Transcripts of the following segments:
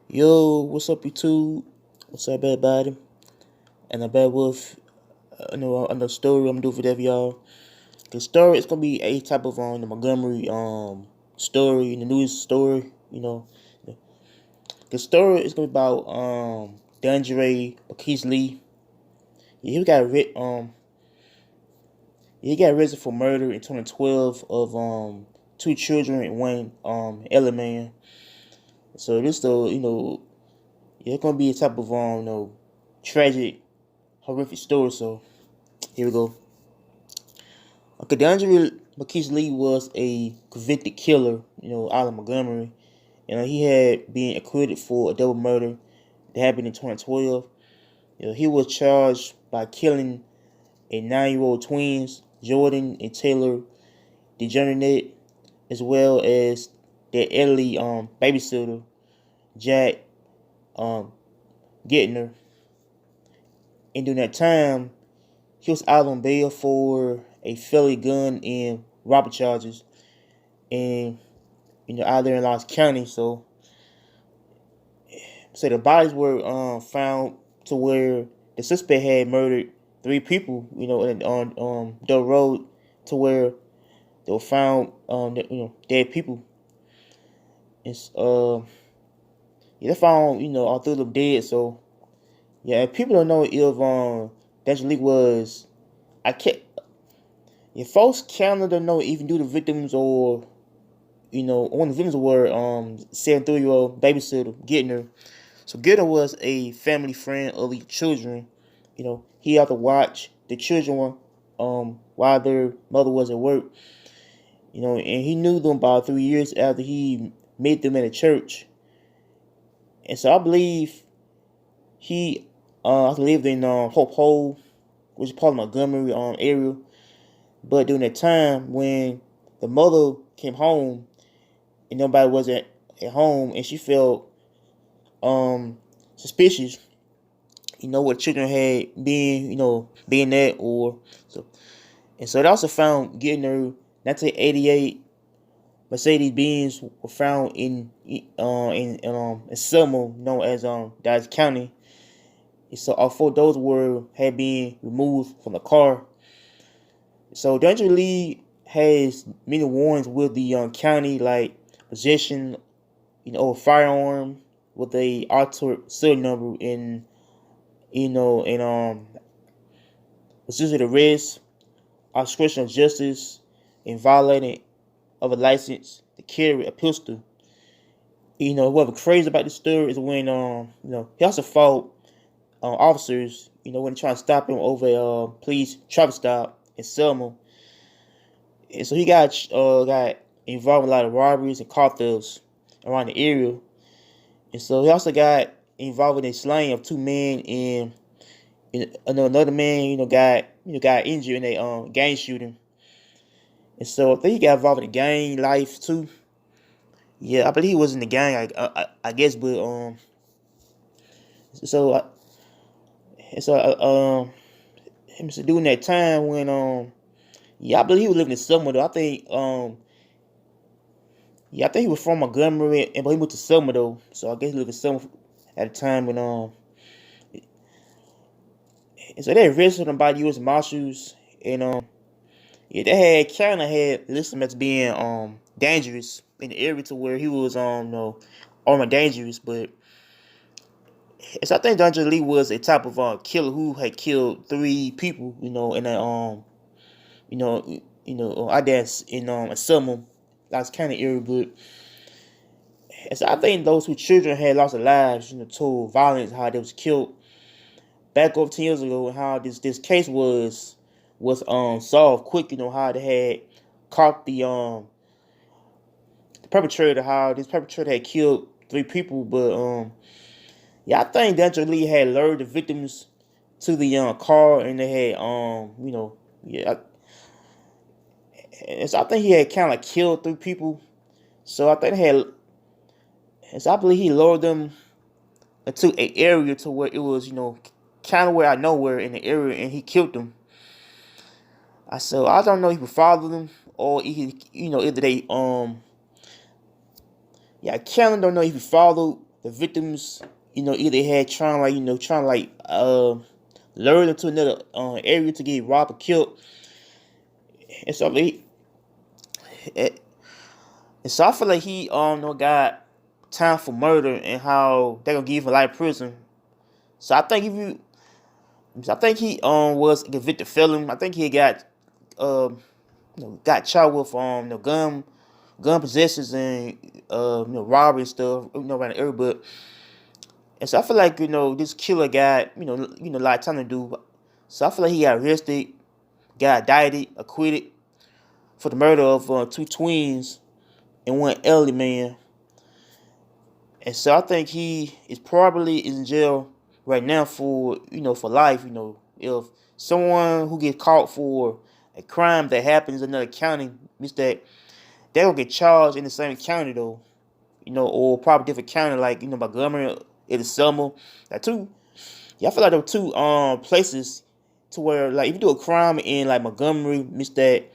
Yo, what's up, YouTube? What's up, everybody? And I'm back with another story I'm doing for y'all. The story is gonna be a type of the Montgomery story, the news story. The story is gonna be about Deaundre Marquis. Yeah, he got arrested for murder in 2012 of two children and one elder man. So this though it's gonna be a type of tragic, horrific story. So here we go. Okay, Deaundre Marquis was a convicted killer, out of Montgomery. He had been acquitted for a double murder that happened in 2012. He was charged by killing a 9-year-old twins, Jordan and Taylor Deaundre, as well as their elderly babysitter, Jack um, Deaundre. And during that time, he was out on bail for a felony gun and robbery charges, and out there in Los County. So the bodies were found to where the suspect had murdered three people. On the road to where they were found dead people. It's yeah, they found all three of them dead. So yeah, if people don't know if Deaundre was, I can't. If folks Canada don't know even do the victims, or one of the victims were 73-year-old babysitter Deaundre. So Deaundre was a family friend of the children. He had to watch the children while their mother was at work. And he knew them about 3 years after he met them in a church. And so I believe he lived in Hope Hole, which is part of Montgomery area. But during that time when the mother came home and nobody was at home, and she felt suspicious, what children had being at, or so. And so they also found Deaundre 1988 Mercedes Benz were found in Selma, known as Dodge County. And so all four of those had been removed from the car. So Deaundre has many warrants with the county, like possession, of a firearm with a altered serial number, in resisted arrest, obstruction of justice, and violating of a license to carry a pistol. What's crazy about this story is when he also fought officers, when they trying to stop him over a police traffic stop in Selma. And so he got involved in a lot of robberies and car thefts around the area. And so he also got involved in a slaying of two men, and another man, got injured in a gang shooting. And so I think he got involved in the gang life too. Yeah, I believe he was in the gang, I guess, but so during that time when I believe he was living in Selma though. I think he was from Montgomery, but he moved to Selma though. So I guess he lived in Selma at the time when and so they arrested him by the U.S. Marshals, and yeah, they had listed him as being dangerous in the area, to where he was armed and dangerous. But so I think Deaundre was a type of killer who had killed three people, in a I guess in Selma, Los County area. But so I think those two children had lost their lives, to violence, how they was killed back over 10 years ago, and how this case was solved quick. How they had caught the perpetrator, how this perpetrator had killed three people. But yeah, I think Deaundre had lured the victims to the car, and they had yeah. And so I think he had kind of killed three people. So I think I believe he lured them into an area to where it was, kind of where I know where in the area, and he killed them. So I don't know if he followed them, or either they yeah, I kind of don't know if he followed the victims, either had trying to lure them to another area to get robbed or killed. And so I feel like he got time for murder and how they're gonna give him a life prison. So I think he was a convicted felon. I think he got got charged with gun possessions and robbery and stuff, around the area. But and so I feel like this killer got a lot of time to do. So I feel like he got arrested, got indicted, acquitted for the murder of two twins and one elderly man. And so I think he is probably in jail right now for for life. If someone who gets caught for a crime that happens in another county means that they don't get charged in the same county though, or probably different county like Montgomery or the Selma. That two, yeah, I feel like there were two places to where like if you do a crime in like Montgomery, means that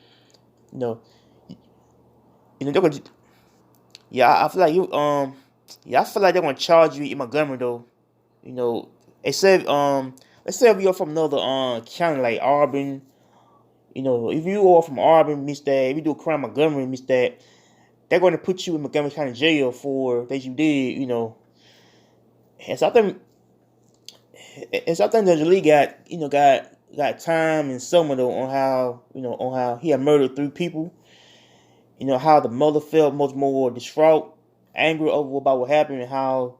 you know they're gonna yeah I feel like I feel like they're gonna charge you in Montgomery though. You know, except let's say if you're from another county like Auburn. If you are from Auburn, means that if you do a crime in Montgomery, means that they're going to put you in Montgomery County Jail for things you did, And so I think, that Lee got time and summer though on how he had murdered three people. How the mother felt much more distraught, angry over about what happened, and how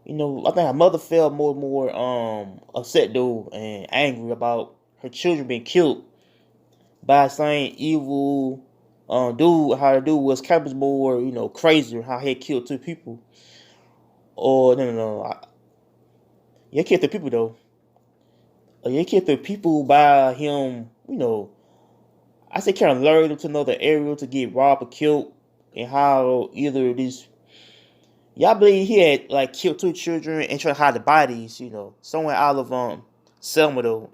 I think her mother felt more upset though and angry about her children being killed by saying evil dude. How the dude was kind of more crazier. How he had killed two people. Or no. He killed three people though. He killed three people by him. I say kind of lured them to another area to get robbed or killed, and how either these. Yeah, I believe he had like killed two children and tried to hide the bodies. Somewhere out of Selma though.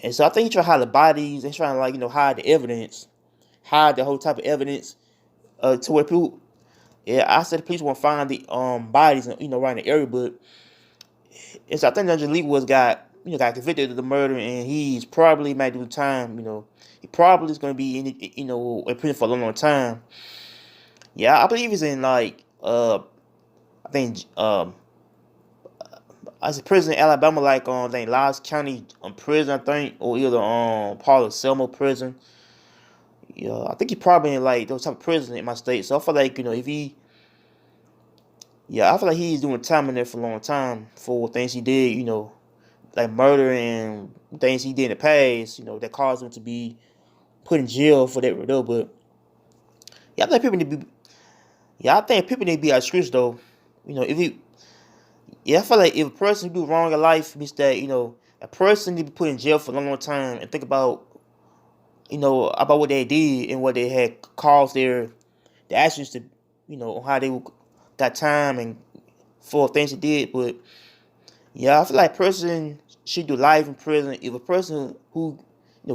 And so I think he tried to hide the bodies and trying to hide the evidence, hide the whole type of evidence, to where people. Yeah, I said the police won't find the bodies around the area, but and so I think Deaundre Lee got convicted of the murder, and he's probably might do time. He probably is going to be in prison for a long time. Yeah, I believe he's in like I think I said prison in Alabama, like I think Lawrence County prison, I think, or either part of Selma prison. Yeah, I think he probably in like those type of prison in my state. So I feel like if he, I feel like he's doing time in there for a long time for things he did. Like murder and things he did in the past. That caused him to be put in jail for that though. But I think people need to be. I think people need to be out of streets though. If he. Yeah, I feel like if a person do wrong in life, means that a person need to be put in jail for a long time and think about about what they did and what they had caused the actions to how they got time and for things they did. But I feel like a person should do life in prison. If a person who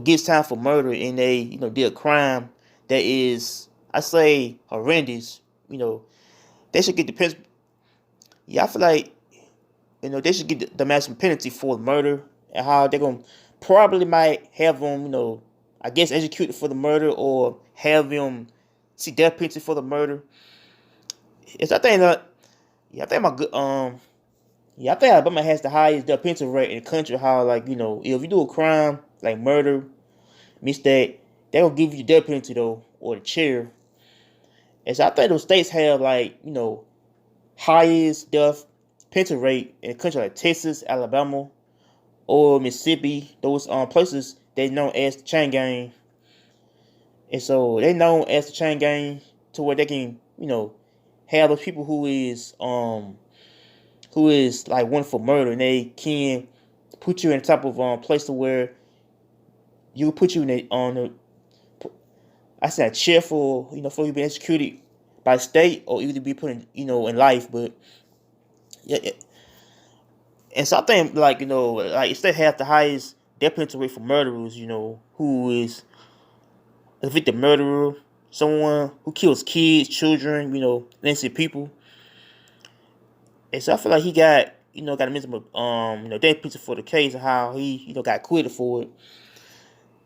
gets time for murder and they did a crime that is, I say, horrendous, they should get the penalty. I feel like they should get the maximum penalty for murder, and how they're gonna probably might have them I guess executed for the murder, or have them see death penalty for the murder. It's I think that I think my good I think Alabama has the highest death penalty rate in the country. How if you do a crime like murder, means that they gonna give you the death penalty though, or the chair. And so I think those states have highest death penalty rate in the country, like Texas, Alabama, or Mississippi. Those places they known as the chain gang. And so they known as the chain gang to where they can, have those people who is like one for murder, and they can put you in the type of place to where you put you I said a chair for for you being executed by the state, or either be put in in life. But and so I think like if they have the highest death penalty rate for murderers, who is a victim murderer, someone who kills kids, children, innocent people. And so I feel like he got, got a miserable, death penalty for the case and how he, got acquitted for it.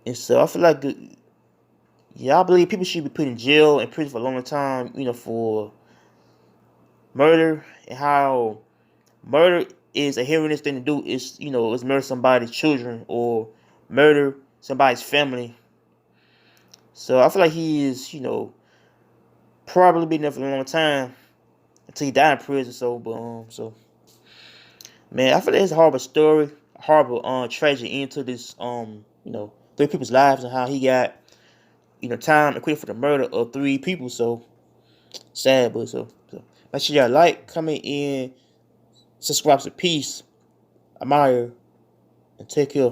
And so I feel like, yeah, I believe people should be put in jail and prison for a long time, for murder, and how murder is a heinous thing to do. Is murder somebody's children or murder somebody's family. So I feel like he is, probably been there for a long time until he died in prison. So, but man, I feel like it's a horrible story, a horrible tragic end to this three people's lives and how he got time acquitted for the murder of three people. So sad, but so make sure y'all like, comment, and subscribe to Peace. Admire and take care.